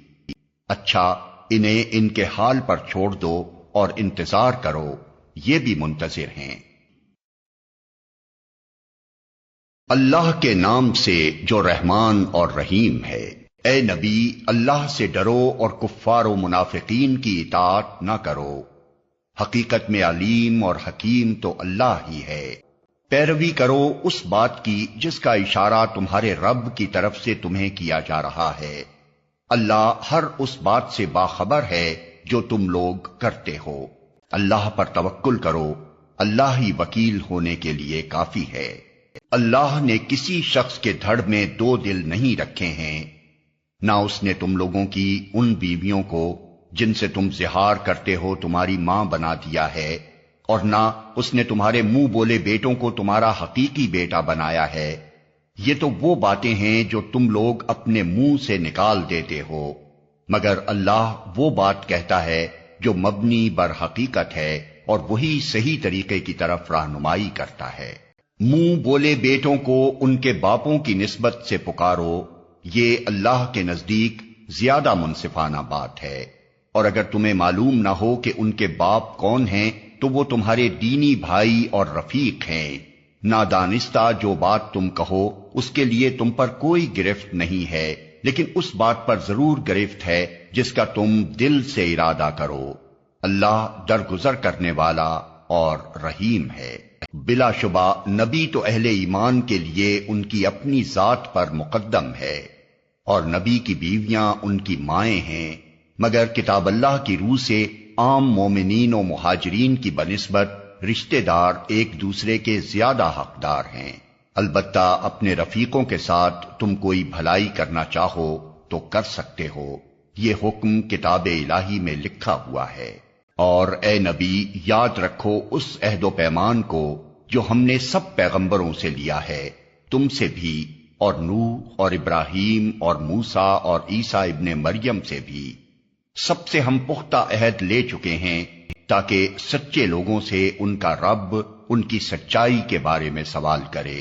اچھا، انہیں ان کے حال پر چھوڑ دو اور انتظار کرو، یہ بھی منتظر ہیں۔ اللہ کے نام سے جو رحمان اور رحیم ہے۔ اے نبی، اللہ سے ڈرو اور کفار و منافقین کی اطاعت نہ کرو، حقیقت میں علیم اور حکیم تو اللہ ہی ہے۔ پیروی کرو اس بات کی جس کا اشارہ تمہارے رب کی طرف سے تمہیں کیا جا رہا ہے، اللہ ہر اس بات سے باخبر ہے جو تم لوگ کرتے ہو۔ اللہ پر توکل کرو، اللہ ہی وکیل ہونے کے لیے کافی ہے۔ اللہ نے کسی شخص کے دھڑ میں دو دل نہیں رکھے ہیں، نہ اس نے تم لوگوں کی ان بیویوں کو جن سے تم زہار کرتے ہو تمہاری ماں بنا دیا ہے، اور نہ اس نے تمہارے منہ بولے بیٹوں کو تمہارا حقیقی بیٹا بنایا ہے۔ یہ تو وہ باتیں ہیں جو تم لوگ اپنے منہ سے نکال دیتے ہو، مگر اللہ وہ بات کہتا ہے جو مبنی بر حقیقت ہے اور وہی صحیح طریقے کی طرف رہنمائی کرتا ہے۔ منہ بولے بیٹوں کو ان کے باپوں کی نسبت سے پکارو، یہ اللہ کے نزدیک زیادہ منصفانہ بات ہے۔ اور اگر تمہیں معلوم نہ ہو کہ ان کے باپ کون ہیں تو وہ تمہارے دینی بھائی اور رفیق ہیں۔ نادانستہ جو بات تم کہو اس کے لیے تم پر کوئی گرفت نہیں ہے، لیکن اس بات پر ضرور گرفت ہے جس کا تم دل سے ارادہ کرو۔ اللہ درگزر کرنے والا اور رحیم ہے۔ بلا شبہ نبی تو اہل ایمان کے لیے ان کی اپنی ذات پر مقدم ہے، اور نبی کی بیویاں ان کی مائیں ہیں، مگر کتاب اللہ کی روح سے عام مومنین و مہاجرین کی بنسبت رشتہ دار ایک دوسرے کے زیادہ حقدار ہیں۔ البتہ اپنے رفیقوں کے ساتھ تم کوئی بھلائی کرنا چاہو تو کر سکتے ہو، یہ حکم کتاب الہی میں لکھا ہوا ہے۔ اور اے نبی یاد رکھو اس عہد و پیمان کو جو ہم نے سب پیغمبروں سے لیا ہے، تم سے بھی، اور نوح اور ابراہیم اور موسیٰ اور عیسیٰ ابن مریم سے بھی۔ سب سے ہم پختہ عہد لے چکے ہیں تاکہ سچے لوگوں سے ان کا رب ان کی سچائی کے بارے میں سوال کرے،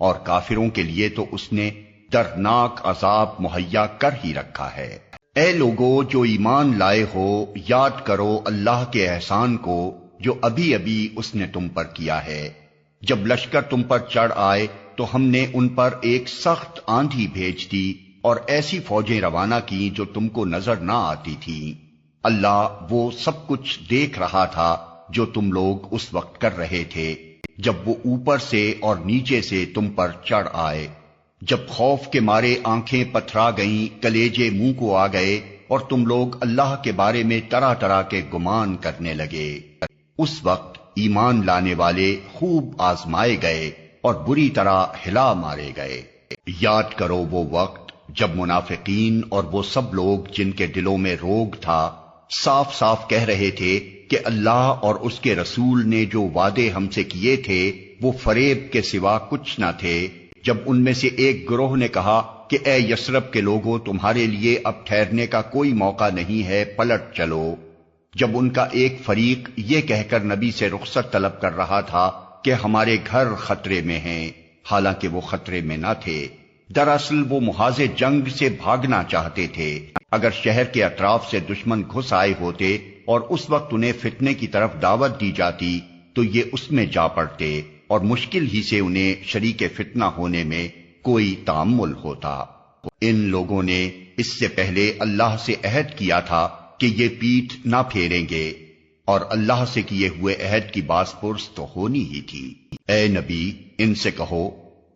اور کافروں کے لیے تو اس نے دردناک عذاب مہیا کر ہی رکھا ہے۔ اے لوگو جو ایمان لائے ہو، یاد کرو اللہ کے احسان کو جو ابھی ابھی اس نے تم پر کیا ہے۔ جب لشکر تم پر چڑھ آئے تو ہم نے ان پر ایک سخت آندھی بھیج دی اور ایسی فوجیں روانہ کی جو تم کو نظر نہ آتی تھیں۔ اللہ وہ سب کچھ دیکھ رہا تھا جو تم لوگ اس وقت کر رہے تھے جب وہ اوپر سے اور نیچے سے تم پر چڑھ آئے، جب خوف کے مارے آنکھیں پتھرا گئیں، کلیجے منہ کو آ گئے، اور تم لوگ اللہ کے بارے میں طرح طرح کے گمان کرنے لگے۔ اس وقت ایمان لانے والے خوب آزمائے گئے اور بری طرح ہلا مارے گئے۔ یاد کرو وہ وقت جب منافقین اور وہ سب لوگ جن کے دلوں میں روگ تھا صاف صاف کہہ رہے تھے کہ اللہ اور اس کے رسول نے جو وعدے ہم سے کیے تھے وہ فریب کے سوا کچھ نہ تھے، جب ان میں سے ایک گروہ نے کہا کہ اے یثرب کے لوگوں تمہارے لیے اب ٹھہرنے کا کوئی موقع نہیں ہے، پلٹ چلو۔ جب ان کا ایک فریق یہ کہہ کر نبی سے رخصت طلب کر رہا تھا کہ ہمارے گھر خطرے میں ہیں، حالانکہ وہ خطرے میں نہ تھے، دراصل وہ محاذ جنگ سے بھاگنا چاہتے تھے۔ اگر شہر کے اطراف سے دشمن گھس آئے ہوتے اور اس وقت انہیں فتنے کی طرف دعوت دی جاتی تو یہ اس میں جا پڑتے، اور مشکل ہی سے انہیں شریک فتنہ ہونے میں کوئی تأمل ہوتا۔ ان لوگوں نے اس سے پہلے اللہ سے عہد کیا تھا کہ یہ پیٹھ نہ پھیریں گے، اور اللہ سے کیے ہوئے عہد کی باز پرس تو ہونی ہی تھی۔ اے نبی ان سے کہو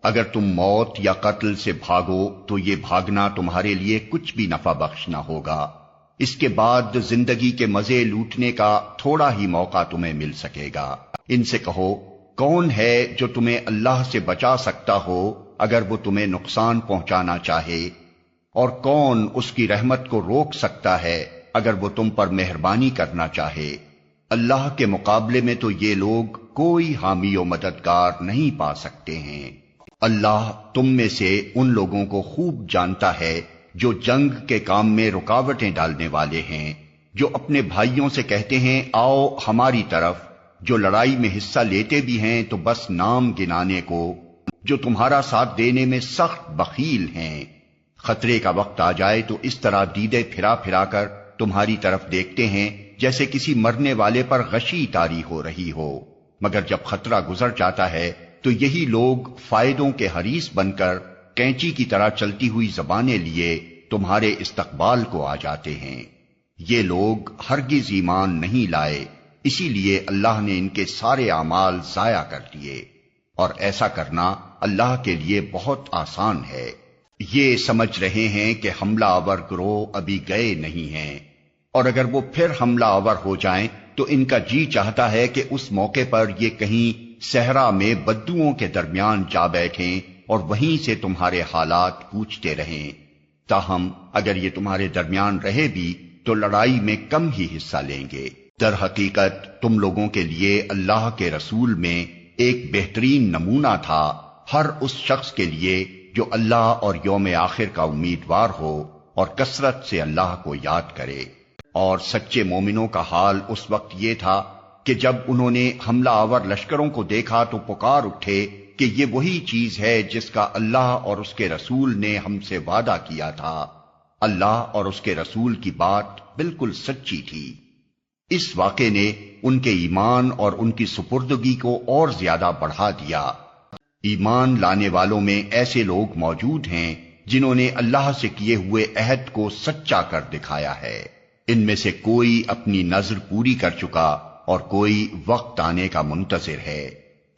اگر تم موت یا قتل سے بھاگو تو یہ بھاگنا تمہارے لیے کچھ بھی نفع بخش نہ ہوگا، اس کے بعد زندگی کے مزے لوٹنے کا تھوڑا ہی موقع تمہیں مل سکے گا۔ ان سے کہو کون ہے جو تمہیں اللہ سے بچا سکتا ہو اگر وہ تمہیں نقصان پہنچانا چاہے، اور کون اس کی رحمت کو روک سکتا ہے اگر وہ تم پر مہربانی کرنا چاہے۔ اللہ کے مقابلے میں تو یہ لوگ کوئی حامی و مددگار نہیں پا سکتے ہیں۔ اللہ تم میں سے ان لوگوں کو خوب جانتا ہے جو جنگ کے کام میں رکاوٹیں ڈالنے والے ہیں، جو اپنے بھائیوں سے کہتے ہیں آؤ ہماری طرف، جو لڑائی میں حصہ لیتے بھی ہیں تو بس نام گنانے کو، جو تمہارا ساتھ دینے میں سخت بخیل ہیں۔ خطرے کا وقت آ جائے تو اس طرح دیدے پھرا پھرا کر تمہاری طرف دیکھتے ہیں جیسے کسی مرنے والے پر غشی طاری ہو رہی ہو، مگر جب خطرہ گزر جاتا ہے تو یہی لوگ فائدوں کے حریص بن کر کینچی کی طرح چلتی ہوئی زبانیں لیے تمہارے استقبال کو آ جاتے ہیں۔ یہ لوگ ہرگز ایمان نہیں لائے، اسی لیے اللہ نے ان کے سارے اعمال ضائع کر دیے، اور ایسا کرنا اللہ کے لیے بہت آسان ہے۔ یہ سمجھ رہے ہیں کہ حملہ آور گروہ ابھی گئے نہیں ہیں، اور اگر وہ پھر حملہ آور ہو جائیں تو ان کا جی چاہتا ہے کہ اس موقع پر یہ کہیں صحرا میں بدوؤں کے درمیان جا بیٹھیں اور وہیں سے تمہارے حالات پوچھتے رہیں۔ تاہم اگر یہ تمہارے درمیان رہے بھی تو لڑائی میں کم ہی حصہ لیں گے۔ در حقیقت تم لوگوں کے لیے اللہ کے رسول میں ایک بہترین نمونہ تھا، ہر اس شخص کے لیے جو اللہ اور یوم آخر کا امیدوار ہو اور کثرت سے اللہ کو یاد کرے۔ اور سچے مومنوں کا حال اس وقت یہ تھا کہ جب انہوں نے حملہ آور لشکروں کو دیکھا تو پکار اٹھے کہ یہ وہی چیز ہے جس کا اللہ اور اس کے رسول نے ہم سے وعدہ کیا تھا، اللہ اور اس کے رسول کی بات بالکل سچی تھی۔ اس واقعے نے ان کے ایمان اور ان کی سپردگی کو اور زیادہ بڑھا دیا۔ ایمان لانے والوں میں ایسے لوگ موجود ہیں جنہوں نے اللہ سے کیے ہوئے عہد کو سچا کر دکھایا ہے۔ ان میں سے کوئی اپنی نذر پوری کر چکا اور کوئی وقت آنے کا منتظر ہے۔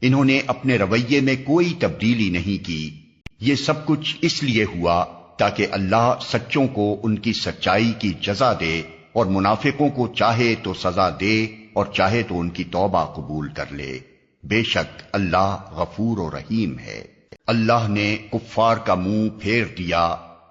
انہوں نے اپنے رویے میں کوئی تبدیلی نہیں کی۔ یہ سب کچھ اس لیے ہوا تاکہ اللہ سچوں کو ان کی سچائی کی جزا دے اور منافقوں کو چاہے تو سزا دے اور چاہے تو ان کی توبہ قبول کر لے۔ بے شک اللہ غفور و رحیم ہے۔ اللہ نے کفار کا منہ پھیر دیا،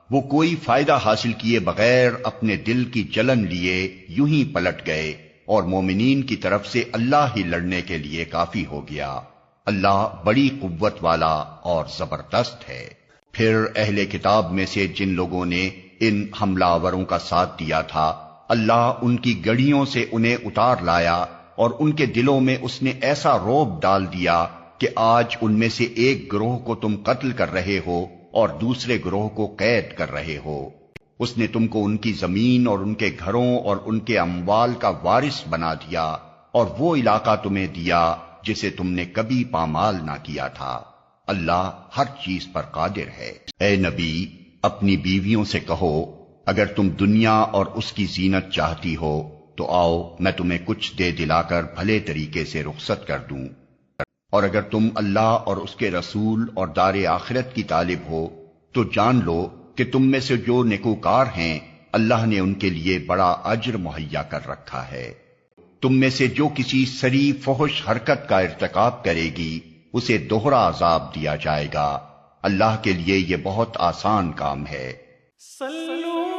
وہ کوئی فائدہ حاصل کیے بغیر اپنے دل کی جلن لیے یوں ہی پلٹ گئے، اور مومنین کی طرف سے اللہ ہی لڑنے کے لیے کافی ہو گیا۔ اللہ بڑی قوت والا اور زبردست ہے۔ پھر اہل کتاب میں سے جن لوگوں نے ان حملہ آوروں کا ساتھ دیا تھا، اللہ ان کی گڑھیوں سے انہیں اتار لایا اور ان کے دلوں میں اس نے ایسا رعب ڈال دیا کہ آج ان میں سے ایک گروہ کو تم قتل کر رہے ہو اور دوسرے گروہ کو قید کر رہے ہو۔ اس نے تم کو ان کی زمین اور ان کے گھروں اور ان کے اموال کا وارث بنا دیا اور وہ علاقہ تمہیں دیا جسے تم نے کبھی پامال نہ کیا تھا۔ اللہ ہر چیز پر قادر ہے۔ اے نبی، اپنی بیویوں سے کہو اگر تم دنیا اور اس کی زینت چاہتی ہو تو آؤ میں تمہیں کچھ دے دلا کر بھلے طریقے سے رخصت کر دوں، اور اگر تم اللہ اور اس کے رسول اور دار آخرت کی طالب ہو تو جان لو کہ تم میں سے جو نیکوکار ہیں اللہ نے ان کے لیے بڑا اجر مہیا کر رکھا ہے۔ تم میں سے جو کسی سری فحش حرکت کا ارتکاب کرے گی اسے دوہرا عذاب دیا جائے گا۔ اللہ کے لیے یہ بہت آسان کام ہے۔ صلو